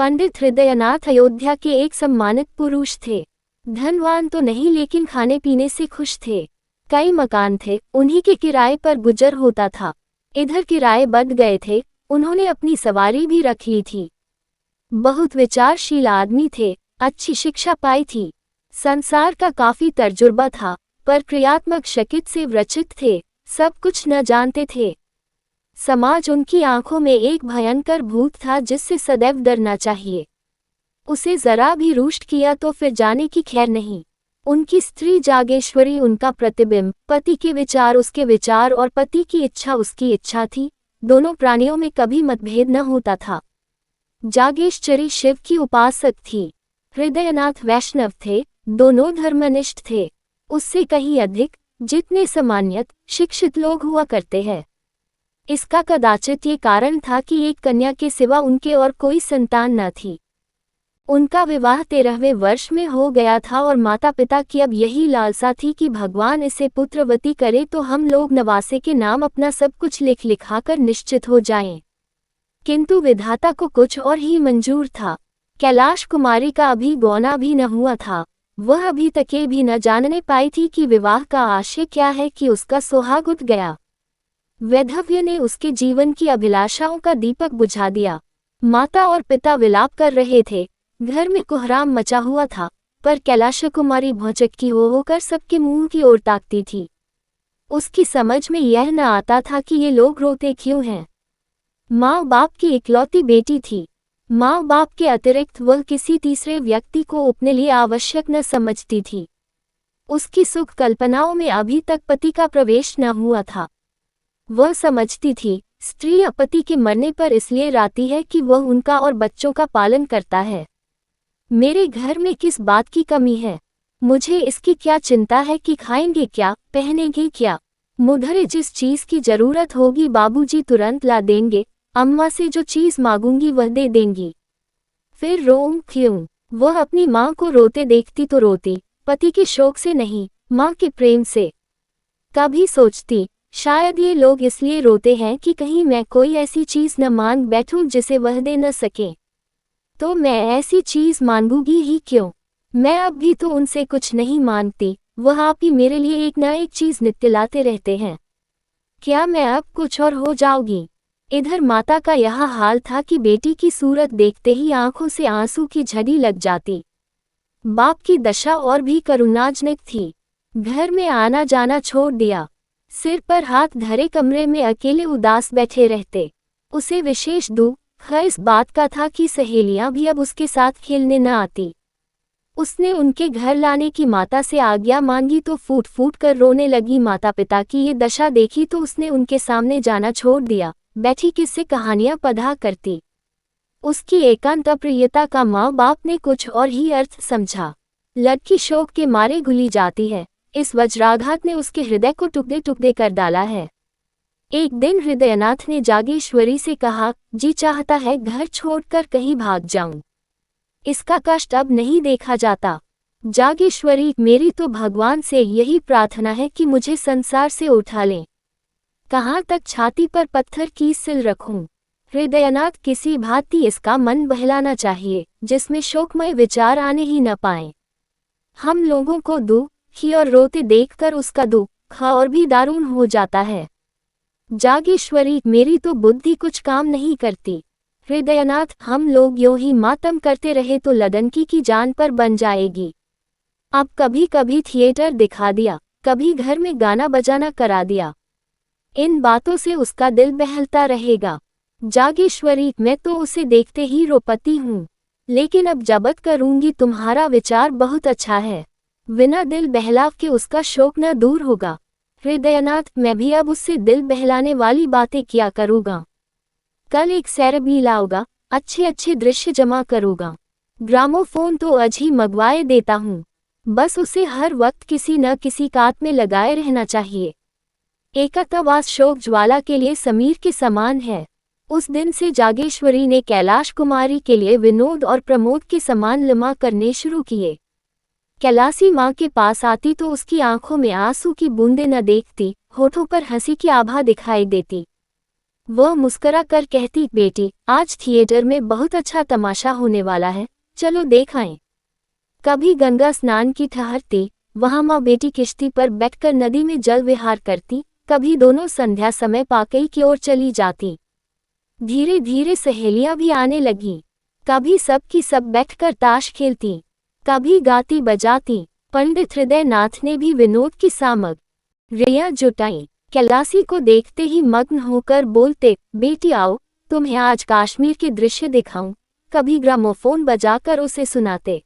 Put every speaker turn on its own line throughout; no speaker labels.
पंडित हृदयनाथ अयोध्या के एक सम्मानित पुरुष थे। धनवान तो नहीं, लेकिन खाने पीने से खुश थे। कई मकान थे, उन्हीं के किराए पर गुजर होता था। इधर किराए बढ़ गए थे, उन्होंने अपनी सवारी भी रख ली थी। बहुत विचारशील आदमी थे, अच्छी शिक्षा पाई थी, संसार का काफी तजुर्बा था, पर क्रियात्मक शकित से व्रचित थे, सब कुछ न जानते थे। समाज उनकी आंखों में एक भयंकर भूत था जिससे सदैव डरना चाहिए। उसे जरा भी रुष्ट किया तो फिर जाने की खैर नहीं। उनकी स्त्री जागेश्वरी उनका प्रतिबिंब, पति के विचार उसके विचार और पति की इच्छा उसकी इच्छा थी। दोनों प्राणियों में कभी मतभेद न होता था। जागेश्वरी शिव की उपासक थी, हृदयनाथ वैष्णव थे, दोनों धर्मनिष्ठ थे, उससे कहीं अधिक, जितने सामान्यत शिक्षित लोग हुआ करते हैं। इसका कदाचित ये कारण था कि एक कन्या के सिवा उनके और कोई संतान न थी। उनका विवाह 13वें वर्ष में हो गया था और माता पिता की अब यही लालसा थी कि भगवान इसे पुत्रवती करे तो हम लोग नवासे के नाम अपना सब कुछ लिख लिखाकर निश्चित हो जाएं। किंतु विधाता को कुछ और ही मंजूर था। कैलाश कुमारी का अभी गौना भी न हुआ था। वह अभी तक ये भी न जानने पाई थी कि विवाह का आशय क्या है कि उसका सुहाग उठ गया। वैधव्य ने उसके जीवन की अभिलाषाओं का दीपक बुझा दिया। माता और पिता विलाप कर रहे थे, घर में कोहराम मचा हुआ था, पर कैलाश कुमारी भौचक्की होकर सबके मुंह की ओर ताकती थी। उसकी समझ में यह न आता था कि ये लोग रोते क्यों हैं। माँ बाप की इकलौती बेटी थी। माँ बाप के अतिरिक्त वह किसी तीसरे व्यक्ति को अपने लिए आवश्यक न समझती थी। उसकी सुख कल्पनाओं में अभी तक पति का प्रवेश न हुआ था। वह समझती थी, स्त्री पति के मरने पर इसलिए राती है कि वह उनका और बच्चों का पालन करता है। मेरे घर में किस बात की कमी है? मुझे इसकी क्या चिंता है कि खाएंगे क्या, पहनेंगे क्या? मुझे जिस चीज की जरूरत होगी बाबूजी तुरंत ला देंगे, अम्मा से जो चीज मांगूंगी वह दे देंगी। फिर रोऊं क्यों? वह अपनी माँ को रोते देखती तो रोती, पति के शोक से नहीं, माँ के प्रेम से। कभी सोचती, शायद ये लोग इसलिए रोते हैं कि कहीं मैं कोई ऐसी चीज न मांग बैठूं जिसे वह दे न सके। तो मैं ऐसी चीज मांगूंगी ही क्यों? मैं अब भी तो उनसे कुछ नहीं मांगती, वह आप ही मेरे लिए एक न एक चीज नित्य लाते रहते हैं। क्या मैं अब कुछ और हो जाऊंगी? इधर माता का यह हाल था कि बेटी की सूरत देखते ही आंखों से आंसू की झड़ी लग जाती। बाप की दशा और भी करुणाजनक थी। घर में आना जाना छोड़ दिया, सिर पर हाथ धरे कमरे में अकेले उदास बैठे रहते। उसे विशेष दुख इस बात का था कि सहेलियां भी अब उसके साथ खेलने न आती। उसने उनके घर लाने की माता से आज्ञा मांगी तो फूट फूट कर रोने लगी। माता पिता की ये दशा देखी तो उसने उनके सामने जाना छोड़ दिया, बैठी किससे कहानियां पढ़ा करती। उसकी एकांत प्रियता का माँ बाप ने कुछ और ही अर्थ समझा। लड़की शोक के मारे घुली जाती है, इस वज्राघात ने उसके हृदय को टुकड़े टुकड़े कर डाला है। एक दिन हृदयनाथ ने जागेश्वरी से कहा, जी चाहता है घर छोड़कर कहीं भाग जाऊं। इसका कष्ट अब नहीं देखा जाता। जागेश्वरी, मेरी तो भगवान से यही प्रार्थना है कि मुझे संसार से उठा लें। कहाँ तक छाती पर पत्थर की सिल रखूं? हृदयनाथ, किसी भांति इसका मन बहलाना चाहिए जिसमें शोकमय विचार आने ही न पाए। हम लोगों को दुखी और रोते देखकर उसका दुख और भी दारुण हो जाता है। जागेश्वरी, मेरी तो बुद्धि कुछ काम नहीं करती। हृदयनाथ, हम लोग यूं ही मातम करते रहे तो लडनकी की जान पर बन जाएगी। अब कभी कभी थिएटर दिखा दिया, कभी घर में गाना बजाना करा दिया, इन बातों से उसका दिल बहलता रहेगा। जागेश्वरी, मैं तो उसे देखते ही रोपती हूँ, लेकिन अब जब्त करूंगी। तुम्हारा विचार बहुत अच्छा है, बिना दिल बहलाव के उसका शोक न दूर होगा। हृदयनाथ, मैं भी अब उससे दिल बहलाने वाली बातें किया करूँगा। कल एक सैर भी लाऊंगा, अच्छे अच्छे दृश्य जमा करूँगा। ग्रामोफोन तो आज ही मंगवाए देता हूँ। बस उसे हर वक्त किसी न किसी कात में लगाए रहना चाहिए। एकांतवास शोक ज्वाला के लिए समीर के समान है। उस दिन से जागेश्वरी ने कैलाश कुमारी के लिए विनोद और प्रमोद के समान लिमा करने शुरू किए। कैलासी माँ के पास आती तो उसकी आंखों में आंसू की बूंदें न देखती, होठों पर हंसी की आभा दिखाई देती। वह मुस्कुरा कर कहती, बेटी आज थिएटर में बहुत अच्छा तमाशा होने वाला है, चलो देख आएं। कभी गंगा स्नान की ठहरती, वहां माँ बेटी किश्ती पर बैठकर नदी में जल विहार करती, कभी दोनों संध्या समय पाकई की ओर चली जाती। धीरे धीरे सहेलियां भी आने लगीं, कभी सब की सब बैठकर ताश खेलती, कभी गाती बजाती। पंडित हृदय नाथ ने भी विनोद की सामग्रियां जुटाई। कैलासी को देखते ही मग्न होकर बोलते, बेटी आओ तुम्हें आज कश्मीर के दृश्य दिखाऊं। कभी ग्रामोफोन बजाकर उसे सुनाते।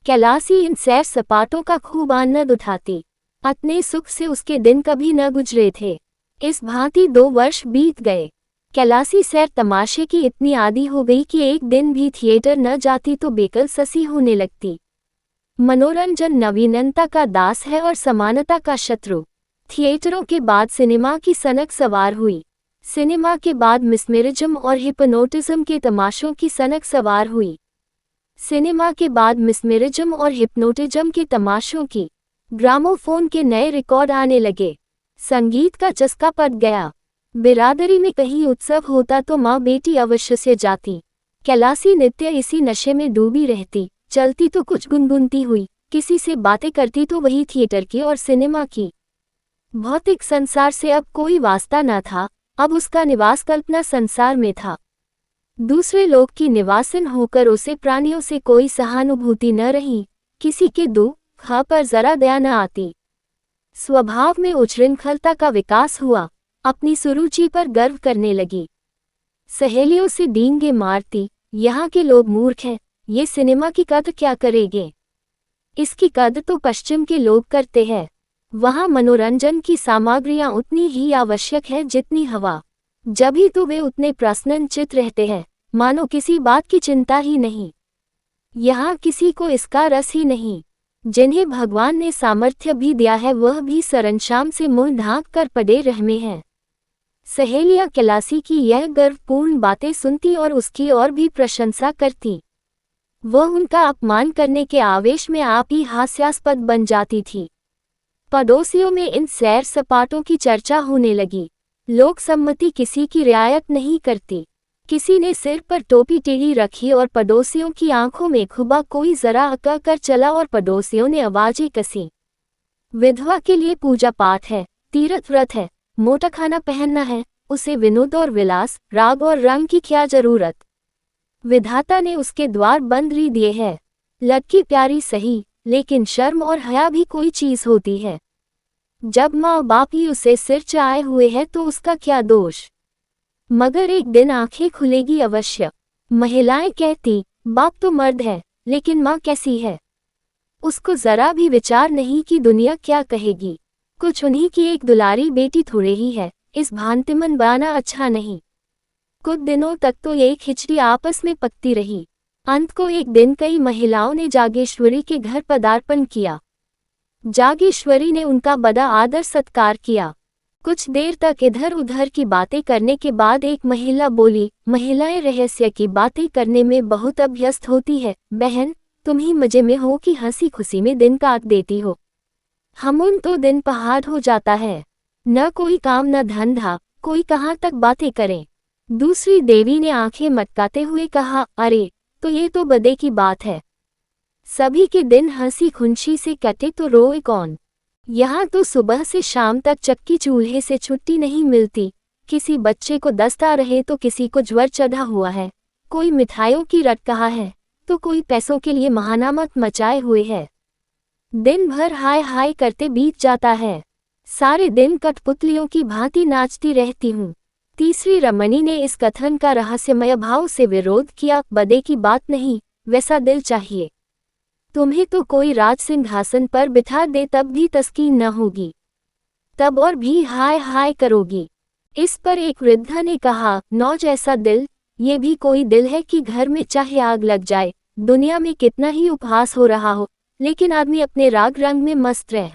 कैलासी इन सैर सपाटों का खूब आनंद उठाती। अपने सुख से उसके दिन कभी न गुजरे थे। इस भांति 2 वर्ष बीत गए। कैलासी सैर तमाशे की इतनी आदी हो गई कि एक दिन भी थिएटर न जाती तो बेकल ससी होने लगती। मनोरंजन नवीनता का दास है और समानता का शत्रु। थिएटरों के बाद सिनेमा की सनक सवार हुई। सिनेमा के बाद मिस्मेरिज्म और हिप्नोटिज्म के तमाशों की सनक सवार हुई। सिनेमा के बाद मिस्मेरिज्म और हिप्नोटिज्म के तमाशों की। ग्रामोफोन के नए रिकॉर्ड आने लगे। संगीत का चस्का पड़ गया। बिरादरी में कहीं उत्सव होता तो माँ बेटी अवश्य से जाती। कैलासी नित्य इसी नशे में डूबी रहती। चलती तो कुछ गुनगुनती हुई, किसी से बातें करती तो वही थिएटर की और सिनेमा की। भौतिक संसार से अब कोई वास्ता न था। अब उसका निवास कल्पना संसार में था। दूसरे लोग की निवासन होकर उसे प्राणियों से कोई सहानुभूति न रही। किसी के दुख पर जरा दया न आती। स्वभाव में उच्छृंखलता का विकास हुआ। अपनी सुरुचि पर गर्व करने लगी। सहेलियों से डींगे मारती, यहाँ के लोग मूर्ख हैं, ये सिनेमा की कद्र क्या करेंगे। इसकी कद्र तो पश्चिम के लोग करते हैं। वहाँ मनोरंजन की सामग्रियाँ उतनी ही आवश्यक है जितनी हवा। जब ही तो वे उतने प्रसन्नचित्त रहते हैं, मानो किसी बात की चिंता ही नहीं। यहाँ किसी को इसका रस ही नहीं। जिन्हें भगवान ने सामर्थ्य भी दिया है वह भी सरंजाम से मुंह ढांक कर पड़े रहमे हैं। सहेलियाँ कैलासी की यह गर्वपूर्ण बातें सुनती और उसकी और भी प्रशंसा करती। वह उनका अपमान करने के आवेश में आप ही हास्यास्पद बन जाती थी। पड़ोसियों में इन सैर सपाटों की चर्चा होने लगी। लोक सम्मति किसी की रियायत नहीं करती। किसी ने सिर पर टोपी टेढ़ी रखी और पड़ोसियों की आंखों में खुबा कोई जरा अका कर चला और पड़ोसियों ने आवाजें कसी। विधवा के लिए पूजा पाठ है, तीर्थ व्रत है, मोटा खाना पहनना है, उसे विनोद और विलास, राग और रंग की क्या जरूरत। विधाता ने उसके द्वार बंद ही दिए हैं। लड़की प्यारी सही, लेकिन शर्म और हया भी कोई चीज होती है। जब माँ बाप ही उसे सिर चाए हुए हैं तो उसका क्या दोष। मगर एक दिन आंखें खुलेगी अवश्य। महिलाएं कहती, बाप तो मर्द है, लेकिन माँ कैसी है। उसको जरा भी विचार नहीं कि दुनिया क्या कहेगी। कुछ उन्हीं की एक दुलारी बेटी थोड़े ही है, इस भांति मन बयाना अच्छा नहीं। कुछ दिनों तक तो एक खिचड़ी आपस में पकती रही। अंत को एक दिन कई महिलाओं ने जागेश्वरी के घर पदार्पण किया। जागेश्वरी ने उनका बड़ा आदर सत्कार किया। कुछ देर तक इधर उधर की बातें करने के बाद एक महिला बोली, महिलाएं रहस्य की बातें करने में बहुत अभ्यस्त होती है। बहन, तुम ही मजे में हो कि हंसी खुशी में दिन काट देती हो। हम उन तो दिन पहाड़ हो जाता है। न कोई काम न धंधा, कोई कहाँ तक बातें करें। दूसरी देवी ने आंखें मटकाते हुए कहा, अरे तो ये तो बदे की बात है। सभी के दिन हंसी खुशी से कटे तो रोए कौन। यहाँ तो सुबह से शाम तक चक्की चूल्हे से छुट्टी नहीं मिलती। किसी बच्चे को दस्त आ रहे तो किसी को ज्वर चढ़ा हुआ है, कोई मिठाइयों की रट कहा है तो कोई पैसों के लिए महानामत मचाए हुए है। दिन भर हाय हाय करते बीत जाता है। सारे दिन कठपुतलियों की भांति नाचती रहती हूँ। तीसरी रमणी ने इस कथन का रहस्यमय भाव से विरोध किया, बदे की बात नहीं, वैसा दिल चाहिए। तुम्हें तो कोई राज सिंहासन पर बिठा दे तब भी तस्कीन न होगी, तब और भी हाय हाय करोगी। इस पर एक वृद्धा ने कहा, नौज ऐसा दिल, ये भी कोई दिल है कि घर में चाहे आग लग जाए, दुनिया में कितना ही उपहास हो रहा हो, लेकिन आदमी अपने राग रंग में मस्त रहे।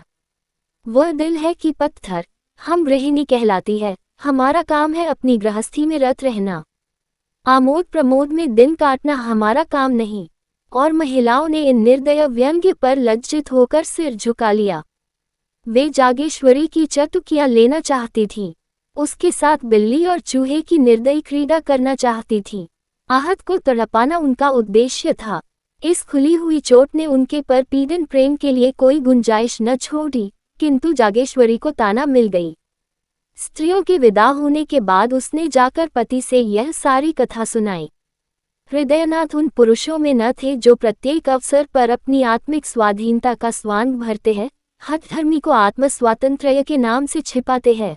वह दिल है कि पत्थर। हम गृहिणी कहलाती है, हमारा काम है अपनी गृहस्थी में रत रहना। आमोद प्रमोद में दिन काटना हमारा काम नहीं। और महिलाओं ने इन निर्दय व्यंग्य पर लज्जित होकर सिर झुका लिया। वे जागेश्वरी की चटुकियां लेना चाहती थीं। उसके साथ बिल्ली और चूहे की निर्दयी क्रीड़ा करना चाहती थी। आहत को तड़पाना उनका उद्देश्य था। इस खुली हुई चोट ने उनके पर पीड़न प्रेम के लिए कोई गुंजाइश न छोड़ी, किंतु जागेश्वरी को ताना मिल गई। स्त्रियों के विदा होने के बाद उसने जाकर पति से यह सारी कथा सुनाई। हृदयनाथ उन पुरुषों में न थे जो प्रत्येक अवसर पर अपनी आत्मिक स्वाधीनता का स्वांग भरते हैं, हठधर्मी को आत्म स्वातंत्र्य के नाम से छिपाते हैं।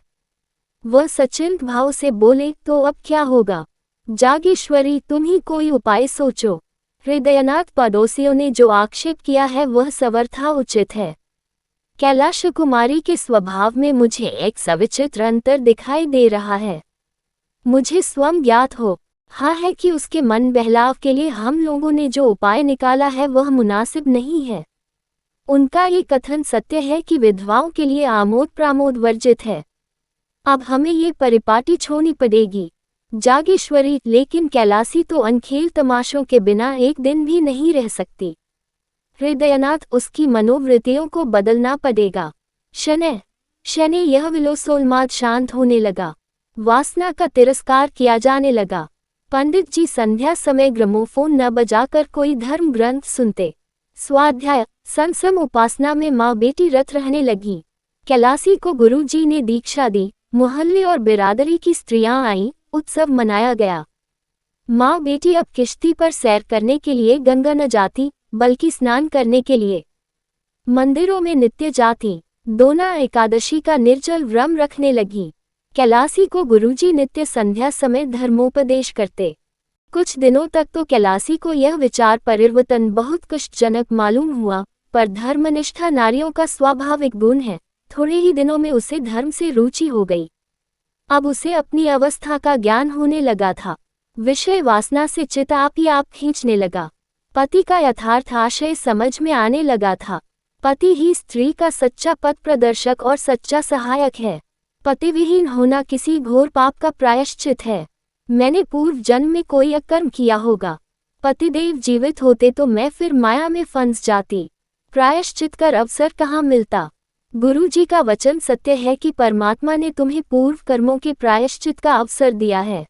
वह सचिंत भाव से बोले, तो अब क्या होगा? जागेश्वरी, तुम ही कोई उपाय सोचो। हृदयनाथ, पड़ोसियों ने जो आक्षेप किया है वह सर्वथा उचित है। कैलाश कुमारी के स्वभाव में मुझे एक सविचित्र अंतर दिखाई दे रहा है। मुझे स्वयं ज्ञात हो हाँ है कि उसके मन बहलाव के लिए हम लोगों ने जो उपाय निकाला है वह मुनासिब नहीं है। उनका ये कथन सत्य है कि विधवाओं के लिए आमोद प्रमोद वर्जित है। अब हमें ये परिपाटी छोड़नी पड़ेगी। जागेश्वरी, लेकिन कैलासी तो अनखेल तमाशों के बिना एक दिन भी नहीं रह सकती। हृदयनाथ, उसकी मनोवृत्तियों को बदलना पड़ेगा। शनैः शनैः यह विलोसोन्माद शांत होने लगा। वासना का तिरस्कार किया जाने लगा। पंडित जी संध्या समय ग्रामोफोन न बजाकर कोई धर्म ग्रंथ सुनते। स्वाध्याय संसम उपासना में माँ बेटी रत रहने लगी। कैलासी को गुरु जी ने दीक्षा दी। मोहल्ले और बिरादरी की स्त्रियां आईं। उत्सव मनाया गया। माँ बेटी अब किश्ती पर सैर करने के लिए गंगा न जाती, बल्कि स्नान करने के लिए मंदिरों में नित्य जाती। दोना एकादशी का निर्जल व्रम रखने लगी। कैलासी को गुरुजी नित्य संध्या समय धर्मोपदेश करते। कुछ दिनों तक तो कैलासी को यह विचार परिवर्तन बहुत कष्टजनक मालूम हुआ, पर धर्मनिष्ठा नारियों का स्वाभाविक गुण है। थोड़े ही दिनों में उसे धर्म से रुचि हो गई। अब उसे अपनी अवस्था का ज्ञान होने लगा था। विषय वासना से चित्त आप ही आप खींचने लगा। पति का यथार्थ आशय समझ में आने लगा था। पति ही स्त्री का सच्चा पथ प्रदर्शक और सच्चा सहायक है। पति विहीन होना किसी घोर पाप का प्रायश्चित है। मैंने पूर्व जन्म में कोई अकर्म किया होगा। पतिदेव जीवित होते तो मैं फिर माया में फंस जाती। प्रायश्चित कर अवसर कहाँ मिलता। गुरुजी का वचन सत्य है कि परमात्मा ने तुम्हें पूर्व कर्मों के प्रायश्चित का अवसर दिया है।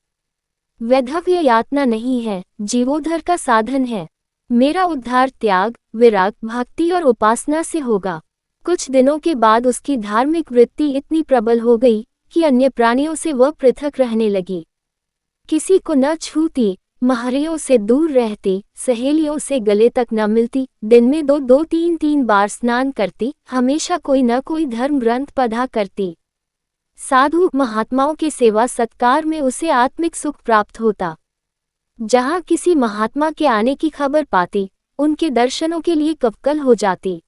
वैधव्य यातना नहीं है, जीवोद्धार का साधन है। मेरा उद्धार त्याग, विराग, भक्ति और उपासना से होगा। कुछ दिनों के बाद उसकी धार्मिक वृत्ति इतनी प्रबल हो गई कि अन्य प्राणियों से वह पृथक रहने लगी। किसी को न छूती, महरियों से दूर रहती, सहेलियों से गले तक न मिलती, दिन में दो तीन बार स्नान करती, हमेशा कोई न कोई धर्म ग्रंथ पढ़ा करती। साधु महात्माओं के सेवा सत्कार में उसे आत्मिक सुख प्राप्त होता। जहाँ किसी महात्मा के आने की खबर पाती, उनके दर्शनों के लिए कवकल हो जाती।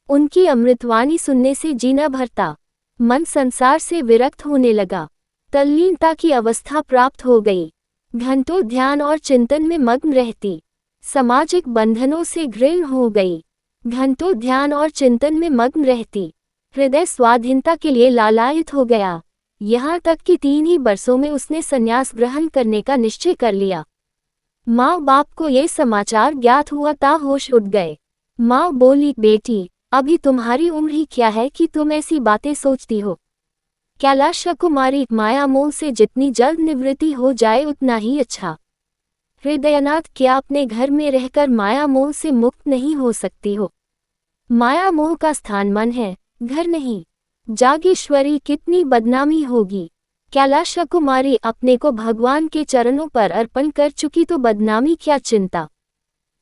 उनकी अमृतवाणी सुनने से जीना भरता। मन संसार से विरक्त होने लगा। तल्लीनता की अवस्था प्राप्त हो गई। घंटों ध्यान और चिंतन में मग्न रहती। सामाजिक बंधनों से घृण हो गई। घंटों ध्यान और चिंतन में मग्न रहती। हृदय स्वाधीनता के लिए लालायित हो गया। यहाँ तक कि 3 ही वर्षों में उसने संन्यास ग्रहण करने का निश्चय कर लिया। माँ बाप को ये समाचार ज्ञात हुआ ता होश उड़ गए। माँ बोली, बेटी, अभी तुम्हारी उम्र ही क्या है कि तुम ऐसी बातें सोचती हो। कैलाश कुमारी, माया मोह से जितनी जल्द निवृत्ति हो जाए उतना ही अच्छा। हृदयनाथ, क्या अपने घर में रहकर माया मोह से मुक्त नहीं हो सकती हो? माया मोह का स्थान मन है, घर नहीं। जागेश्वरी, कितनी बदनामी होगी। कैलाश कुमारी, अपने को भगवान के चरणों पर अर्पण कर चुकी तो बदनामी क्या चिंता।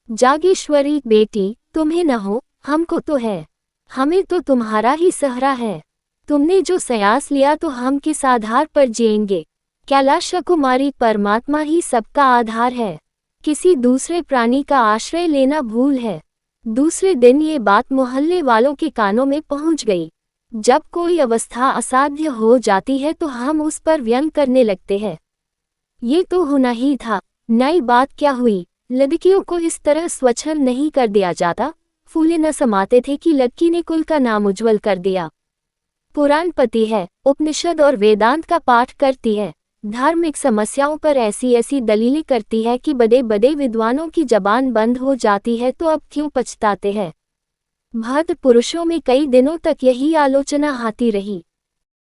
जागेश्वरी, बेटी, तुम्हें न हो, हमको तो है। हमें तो तुम्हारा ही सहारा है। तुमने जो संन्यास लिया तो हम किस आधार पर जिएंगे। कैलाश कुमारी, परमात्मा ही सबका आधार है। किसी दूसरे प्राणी का आश्रय लेना भूल है। दूसरे दिन ये बात मोहल्ले वालों के कानों में पहुंच गई। जब कोई अवस्था असाध्य हो जाती है तो हम उस पर व्यंग करने लगते हैं। ये तो होना ही था। नई बात क्या हुई? लड़कियों को इस तरह स्वच्छंद नहीं कर दिया जाता। फूले न समाते थे कि लड़की ने कुल का नाम उज्जवल कर दिया। पुराण पति है, उपनिषद और वेदांत का पाठ करती है, धार्मिक समस्याओं पर ऐसी ऐसी दलीलें करती है कि बड़े बड़े विद्वानों की जबान बंद हो जाती है, तो अब क्यों पछताते हैं। भक्त पुरुषों में कई दिनों तक यही आलोचना आती रही।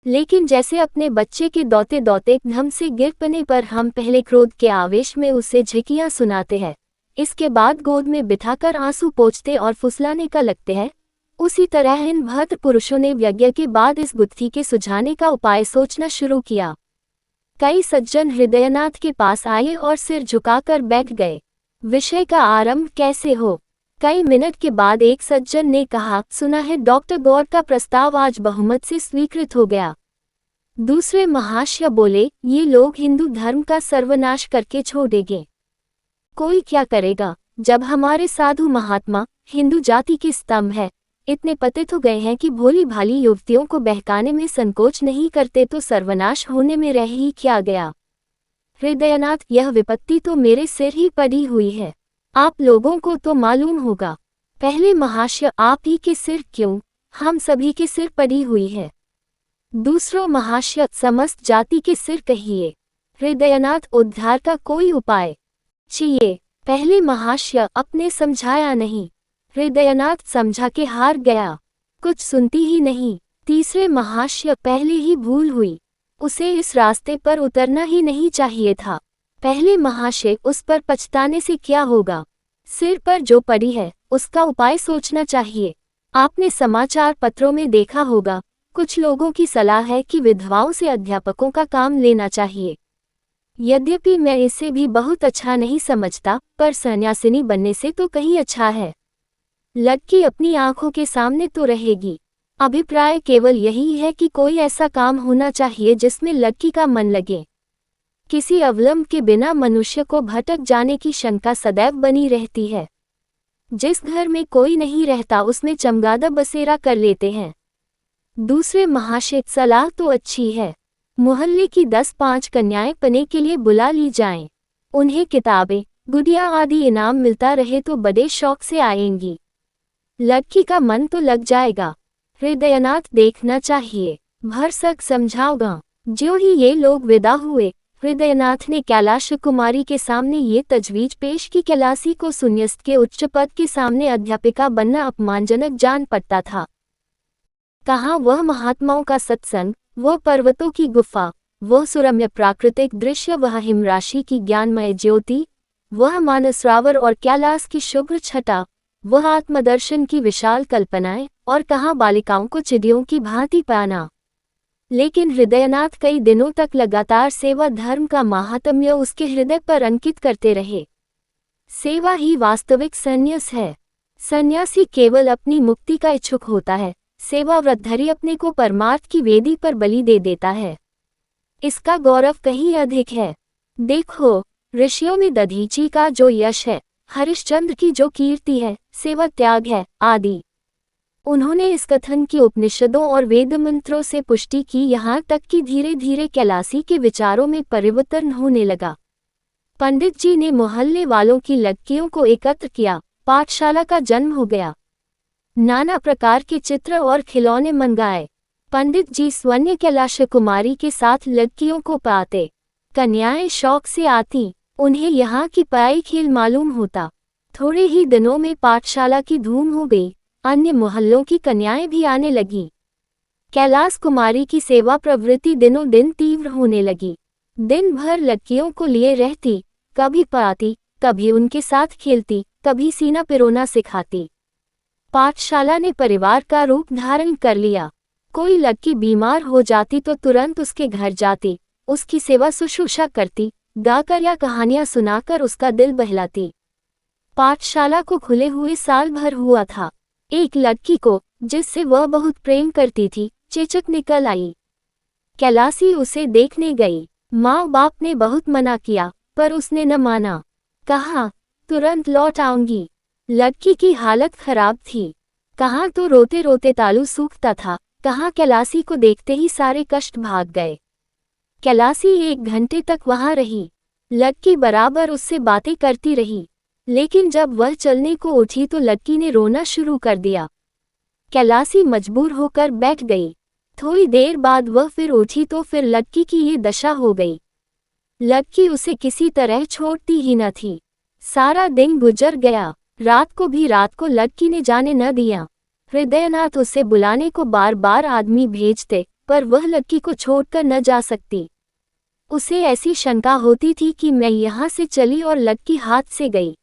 लेकिन जैसे अपने बच्चे के दौते दौते धम से गिर पड़ने पर हम पहले क्रोध के आवेश में उसे झिकियां सुनाते हैं, इसके बाद गोद में बिठाकर आंसू पोंछते और फुसलाने का लगते हैं, उसी तरह इन भक्त पुरुषों ने यज्ञ के बाद इस बुद्धि के सुझाने का उपाय सोचना शुरू किया। कई सज्जन हृदयनाथ के पास आए और सिर झुकाकर बैठ गए। विषय का आरंभ कैसे हो? कई मिनट के बाद एक सज्जन ने कहा, सुना है डॉक्टर गौर का प्रस्ताव आज बहुमत से स्वीकृत हो गया। दूसरे महाशय बोले, ये लोग हिंदू धर्म का सर्वनाश करके छोड़ेंगे। कोई क्या करेगा, जब हमारे साधु महात्मा हिंदू जाति के स्तंभ है, इतने पतित हो गए हैं कि भोली भाली युवतियों को बहकाने में संकोच नहीं करते, तो सर्वनाश होने में रह ही क्या गया। हृदयनाथ, यह विपत्ति तो मेरे सिर ही पड़ी हुई है, आप लोगों को तो मालूम होगा। पहले महाशय, आप ही के सिर क्यों, हम सभी के सिर पड़ी हुई है। दूसरों महाशय, समस्त जाति के सिर कहिए। हृदयनाथ, उद्धार का कोई उपाय चाहिए। पहले महाशय, अपने समझाया नहीं। हृदयनाथ, समझा के हार गया, कुछ सुनती ही नहीं। तीसरे महाशय, पहले ही भूल हुई, उसे इस रास्ते पर उतरना ही नहीं चाहिए था। पहले महाशय, उस पर पछताने से क्या होगा, सिर पर जो पड़ी है उसका उपाय सोचना चाहिए। आपने समाचार पत्रों में देखा होगा, कुछ लोगों की सलाह है कि विधवाओं से अध्यापकों का काम लेना चाहिए। यद्यपि मैं इसे भी बहुत अच्छा नहीं समझता, पर सन्यासिनी बनने से तो कहीं अच्छा है। लड़की अपनी आंखों के सामने तो रहेगी। अभिप्राय केवल यही है कि कोई ऐसा काम होना चाहिए जिसमें लड़की का मन लगे। किसी अवलंब के बिना मनुष्य को भटक जाने की शंका सदैव बनी रहती है। जिस घर में कोई नहीं रहता उसमें चमगादड़ बसेरा कर लेते हैं। दूसरे महाशय, सलाह तो अच्छी है, मोहल्ले की 10-5 कन्याएं पने के लिए बुला ली जाएं। उन्हें किताबें, गुड़िया आदि इनाम मिलता रहे तो बड़े शौक से आएंगी। लड़की का मन तो लग जाएगा। हृदयनाथ, देखना चाहिए, भरसक समझाओगा। ज्यों ही ये लोग विदा हुए, हृदयनाथ ने कैलाश कुमारी के सामने ये तजवीज पेश की। कैलासी को सुन्यस्त के उच्च पद के सामने अध्यापिका बनना अपमानजनक जान पड़ता था। कहाँ वह महात्माओं का सत्संग, वह पर्वतों की गुफा, वह सुरम्य प्राकृतिक दृश्य, वह हिमराशि की ज्ञानमय ज्योति, वह मानसरावर और कैलाश की शुभ्र छटा, वह आत्मदर्शन की विशाल कल्पनाएं, और कहाँ बालिकाओं को चिड़ियों की भांति पाना। लेकिन हृदयनाथ कई दिनों तक लगातार सेवा धर्म का माहात्म्य उसके हृदय पर अंकित करते रहे। सेवा ही वास्तविक संन्यास है। सन्यासी केवल अपनी मुक्ति का इच्छुक होता है, सेवा व्रतधारी अपने को परमार्थ की वेदी पर बलि दे देता है। इसका गौरव कहीं अधिक है। देखो, ऋषियों में दधीची का जो यश है, हरिश्चंद्र की जो कीर्ति है, सेवा त्याग है, आदि। उन्होंने इस कथन की उपनिषदों और वेद मंत्रों से पुष्टि की, यहाँ तक कि धीरे धीरे कैलासी के विचारों में परिवर्तन होने लगा। पंडित जी ने मोहल्ले वालों की लड़कियों को एकत्र किया, पाठशाला का जन्म हो गया। नाना प्रकार के चित्र और खिलौने मंगाए। पंडित जी स्वर्ण कैलाश कुमारी के साथ लड़कियों को पाते। कन्याएं शौक से आती, उन्हें यहाँ की पढ़ाई खेल मालूम होता। थोड़े ही दिनों में पाठशाला की धूम हो गई, अन्य मोहल्लों की कन्याएं भी आने लगीं। कैलाश कुमारी की सेवा प्रवृत्ति दिनों दिन तीव्र होने लगी। दिन भर लड़कियों को लिए रहती, कभी पढ़ाती, कभी उनके साथ खेलती, कभी सीना पिरोना सिखाती। पाठशाला ने परिवार का रूप धारण कर लिया। कोई लड़की बीमार हो जाती तो तुरंत उसके घर जाती, उसकी सेवा शुश्रूषा करती, गाकर या कहानियां सुनाकर उसका दिल बहलाती। पाठशाला को खुले हुए साल भर हुआ था। एक लड़की को, जिससे वह बहुत प्रेम करती थी, चेचक निकल आई। कैलासी उसे देखने गई। माँ बाप ने बहुत मना किया, पर उसने न माना। कहा, तुरंत लौट आऊंगी। लड़की की हालत खराब थी। कहाँ तो रोते रोते तालू सूखता था, कहाँ कैलासी को देखते ही सारे कष्ट भाग गए। कैलासी 1 घंटे तक वहां रही। लड़की बराबर उससे बातें करती रही, लेकिन जब वह चलने को उठी तो लड़की ने रोना शुरू कर दिया। कैलासी मजबूर होकर बैठ गई। थोड़ी देर बाद वह फिर उठी तो फिर लड़की की ये दशा हो गई। लड़की उसे किसी तरह छोड़ती ही न थी। सारा दिन गुजर गया, रात को लड़की ने जाने न दिया। हृदयनाथ उसे बुलाने को बार बार आदमी भेजते, पर वह लड़की को छोड़कर न जा सकती। उसे ऐसी शंका होती थी कि मैं यहाँ से चली और लड़की हाथ से गई।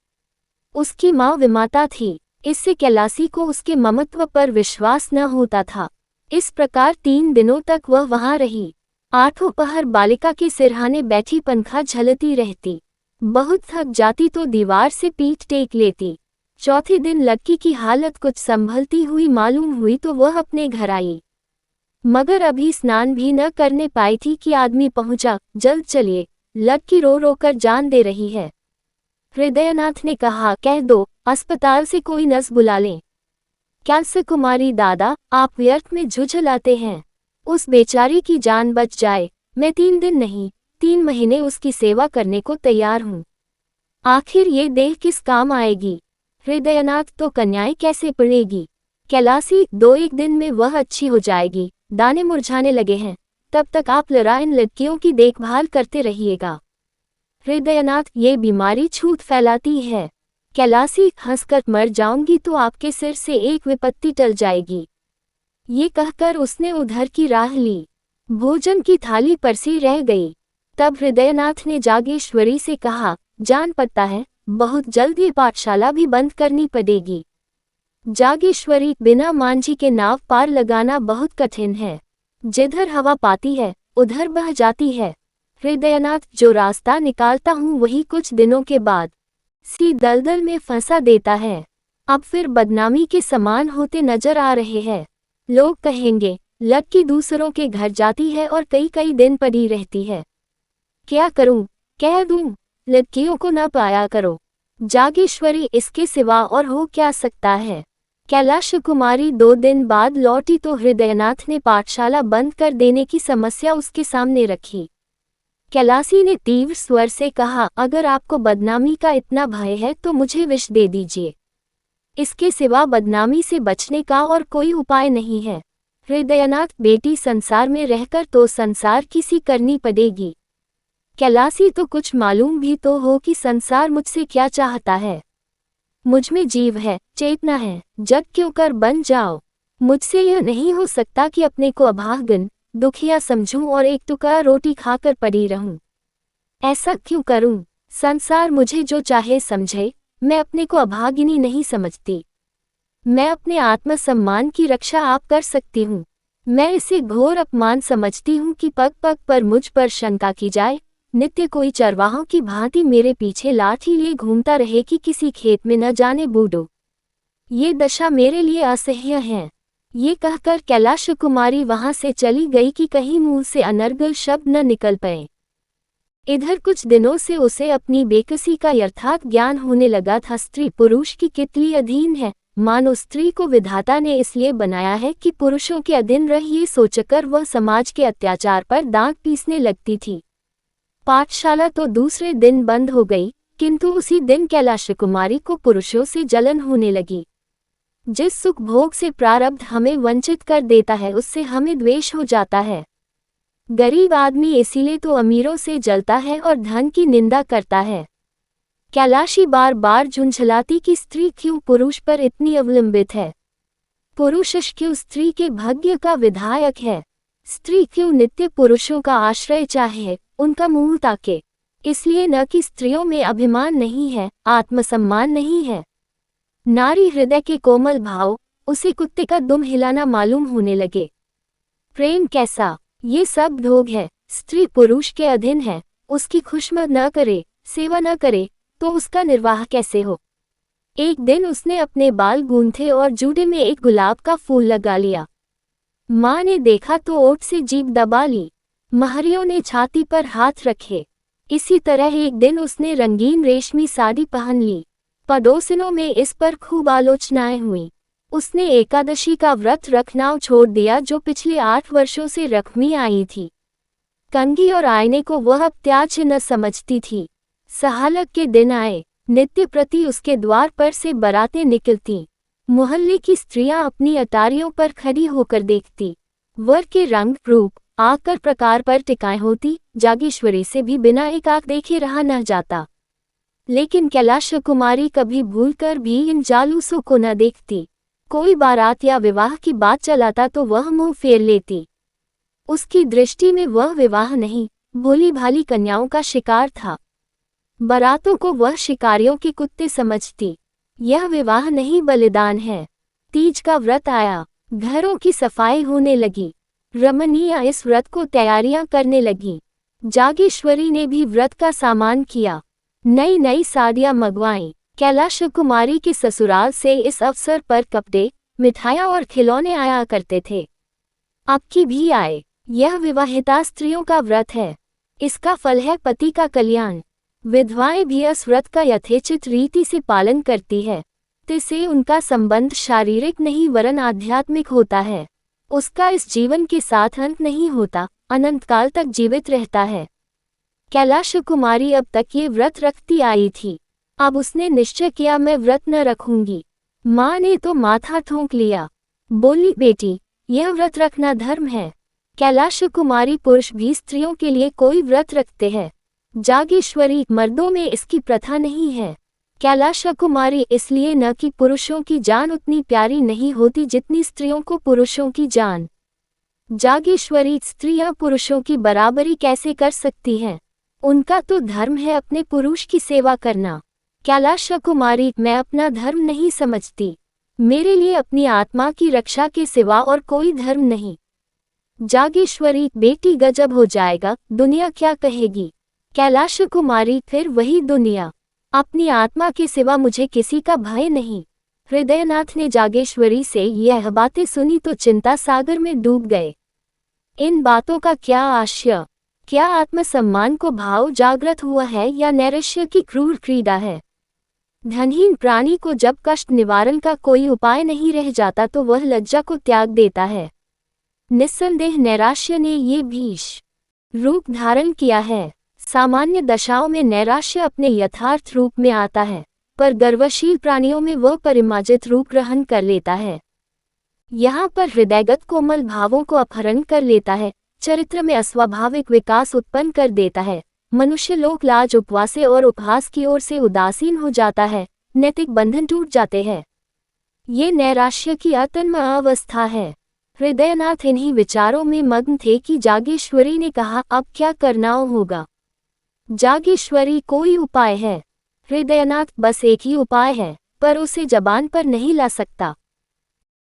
उसकी माँ विमाता थी, इससे कैलासी को उसके ममत्व पर विश्वास न होता था। इस प्रकार 3 दिनों तक वह वहाँ रही। 8 पहर बालिका के सिरहाने बैठी पंखा झलती रहती। बहुत थक जाती तो दीवार से पीठ टेक लेती। चौथे दिन लड़की की हालत कुछ संभलती हुई मालूम हुई तो वह अपने घर आई, मगर अभी स्नान भी न करने पाई थी कि आदमी पहुंचा। जल्द चलिए, लड़की रो रो कर जान दे रही है। हृदयनाथ ने कहा, कह दो अस्पताल से कोई नर्स बुला लें। कैसे कुमारी दादा, आप व्यर्थ में झुझलाते हैं। उस बेचारी की जान बच जाए, मैं 3 दिन नहीं 3 महीने उसकी सेवा करने को तैयार हूँ। आखिर ये देह किस काम आएगी? हृदयनाथ, तो कन्याएं कैसे पड़ेगी? कैलासी, 2-1 दिन में वह अच्छी हो जाएगी। दाने मुरझाने लगे हैं, तब तक आप इन लड़कियों की देखभाल करते रहिएगा। हृदयनाथ, ये बीमारी छूत फैलाती है। कैलासी, हंसकर मर जाऊंगी तो आपके सिर से एक विपत्ति टल जाएगी। ये कहकर उसने उधर की राह ली। भोजन की थाली परसी रह गई। तब हृदयनाथ ने जागेश्वरी से कहा, जान पड़ता है बहुत जल्द ये पाठशाला भी बंद करनी पड़ेगी। जागेश्वरी, बिना मांझी के नाव पार लगाना बहुत कठिन है। जिधर हवा पाती है उधर बह जाती है। हृदयनाथ, जो रास्ता निकालता हूँ वही कुछ दिनों के बाद सी दलदल में फंसा देता है। अब फिर बदनामी के समान होते नजर आ रहे हैं। लोग कहेंगे लड़की दूसरों के घर जाती है और कई दिन पड़ी रहती है। क्या करूं? कह दूं लड़कियों को न पाया करो। जागेश्वरी, इसके सिवा और हो क्या सकता है? कैलाश कुमारी 2 दिन बाद लौटी तो हृदयनाथ ने पाठशाला बंद कर देने की समस्या उसके सामने रखी। कैलासी ने तीव्र स्वर से कहा, अगर आपको बदनामी का इतना भय है तो मुझे विष दे दीजिए। इसके सिवा बदनामी से बचने का और कोई उपाय नहीं है। हृदयनाथ, बेटी संसार में रहकर तो संसार किसी करनी पड़ेगी। कैलासी, तो कुछ मालूम भी तो हो कि संसार मुझसे क्या चाहता है। मुझमें जीव है, चेतना है, जग क्यों कर बन जाओ। मुझसे यह नहीं हो सकता कि अपने को अभागन दुखिया समझूं और एक टुकड़ा रोटी खाकर पड़ी रहूं। ऐसा क्यों करूं? संसार मुझे जो चाहे समझे, मैं अपने को अभागिनी नहीं समझती। मैं अपने आत्मसम्मान की रक्षा आप कर सकती हूँ। मैं इसे घोर अपमान समझती हूँ कि पग पग पर मुझ पर शंका की जाए। नित्य कोई चरवाहों की भांति मेरे पीछे लाठी लिए घूमता रहे कि किसी खेत में न जाने बूढ़ो। ये दशा मेरे लिए असह्य है। ये कहकर कैलाश कुमारी वहां से चली गई कि कहीं मुंह से अनर्गल शब्द न निकल पाए। इधर कुछ दिनों से उसे अपनी बेकसी का यथार्थ ज्ञान होने लगा था। स्त्री पुरुष की कितनी अधीन है। मानो स्त्री को विधाता ने इसलिए बनाया है कि पुरुषों के अधीन रह, ये सोचकर वह समाज के अत्याचार पर दांत पीसने लगती थी। पाठशाला तो दूसरे दिन बंद हो गई, किंतु उसी दिन कैलाश कुमारी को पुरुषों से जलन होने लगी। जिस सुख भोग से प्रारब्ध हमें वंचित कर देता है उससे हमें द्वेष हो जाता है। गरीब आदमी इसीलिए तो अमीरों से जलता है और धन की निंदा करता है। कैलाशी बार बार झुंझलाती कि स्त्री क्यों पुरुष पर इतनी अवलंबित है। पुरुष क्यों स्त्री के भाग्य का विधायक है। स्त्री क्यों नित्य पुरुषों का आश्रय चाहे, उनका मुंह ताके। इसलिए न कि स्त्रियों में अभिमान नहीं है, आत्मसम्मान नहीं है। नारी हृदय के कोमल भाव, उसे कुत्ते का दुम हिलाना मालूम होने लगे। प्रेम कैसा? ये सब ढोंग है। स्त्री पुरुष के अधीन है, उसकी खुशमद न करे, सेवा न करे तो उसका निर्वाह कैसे हो। एक दिन उसने अपने बाल गूंथे और जूड़े में एक गुलाब का फूल लगा लिया। माँ ने देखा तो ओठ से जीभ दबा ली। महरियों ने छाती पर हाथ रखे। इसी तरह एक दिन उसने रंगीन रेशमी साड़ी पहन ली। पड़ोसिनों में इस पर खूब आलोचनाएं हुई। उसने एकादशी का व्रत रखना छोड़ दिया जो पिछले 8 वर्षों से रखमी आई थी। कंघी और आईने को वह अब त्याज्य न समझती थी। सहालक के दिन आए, नित्य प्रति उसके द्वार पर से बारातें निकलती। मोहल्ले की स्त्रियां अपनी अटारियों पर खड़ी होकर देखती। वर के रंग रूप आकर प्रकार पर टिकाए होती। जागेश्वरी से भी बिना एक आंख देखे रहा न जाता। लेकिन कैलाश कुमारी कभी भूलकर भी इन जालूसों को न देखती। कोई बारात या विवाह की बात चलाता तो वह मुंह फेर लेती। उसकी दृष्टि में वह विवाह नहीं, भोली भाली कन्याओं का शिकार था। बारातों को वह शिकारियों के कुत्ते समझती। यह विवाह नहीं, बलिदान है। तीज का व्रत आया, घरों की सफाई होने लगी। रमणीया इस व्रत को तैयारियां करने लगी। जागेश्वरी ने भी व्रत का सामान किया, नई नई साड़ियां मंगवाईं। कैलाश कुमारी के ससुराल से इस अवसर पर कपड़े, मिठाइयां और खिलौने आया करते थे। अब की भी आए। यह विवाहिता स्त्रियों का व्रत है। इसका फल है पति का कल्याण। विधवाएं भी इस व्रत का यथेचित रीति से पालन करती है। इससे उनका संबंध शारीरिक नहीं वरन आध्यात्मिक होता है। उसका इस जीवन के साथ अंत नहीं होता, अनंत काल तक जीवित रहता है। कैलाश कुमारी अब तक ये व्रत रखती आई थी। अब उसने निश्चय किया, मैं व्रत न रखूंगी। माँ ने तो माथा ठोंक लिया, बोली, बेटी, यह व्रत रखना धर्म है। कैलाश कुमारी पुरुष भी स्त्रियों के लिए कोई व्रत रखते हैं। जागेश्वरी, मर्दों में इसकी प्रथा नहीं है। कैलाश कुमारी इसलिए न कि पुरुषों की जान उतनी प्यारी नहीं होती जितनी स्त्रियों को पुरुषों की जान। जागेश्वरी, स्त्रियां पुरुषों की बराबरी कैसे कर सकती हैं? उनका तो धर्म है अपने पुरुष की सेवा करना। कैलाश कुमारी, मैं अपना धर्म नहीं समझती। मेरे लिए अपनी आत्मा की रक्षा के सिवा और कोई धर्म नहीं। जागेश्वरी, बेटी, गजब हो जाएगा, दुनिया क्या कहेगी? कैलाश कुमारी, फिर वही दुनिया। अपनी आत्मा के सिवा मुझे किसी का भय नहीं। हृदयनाथ ने जागेश्वरी से यह बातें सुनी तो चिंता सागर में डूब गए। इन बातों का क्या आशय? क्या आत्मसम्मान को भाव जागृत हुआ है या नैराश्य की क्रूर क्रीड़ा है? धनहीन प्राणी को जब कष्ट निवारण का कोई उपाय नहीं रह जाता तो वह लज्जा को त्याग देता है। निस्संदेह नैराश्य ने ये भीष रूप धारण किया है। सामान्य दशाओं में नैराश्य अपने यथार्थ रूप में आता है, पर गर्वशील प्राणियों में वह परिमार्जित रूप ग्रहण कर लेता है। यहाँ पर हृदयगत कोमल भावों को अपहरण कर लेता है, चरित्र में अस्वाभाविक विकास उत्पन्न कर देता है। मनुष्य लोक लाज, उपवास और उपहास की ओर से उदासीन हो जाता है, नैतिक बंधन टूट जाते हैं। ये नैराश्य की अतन्म अवस्था है। हृदयनाथ इन्हीं विचारों में मग्न थे कि जागेश्वरी ने कहा, अब क्या करना होगा? जागेश्वरी, कोई उपाय है? हृदयनाथ, बस एक ही उपाय है, पर उसे जबान पर नहीं ला सकता।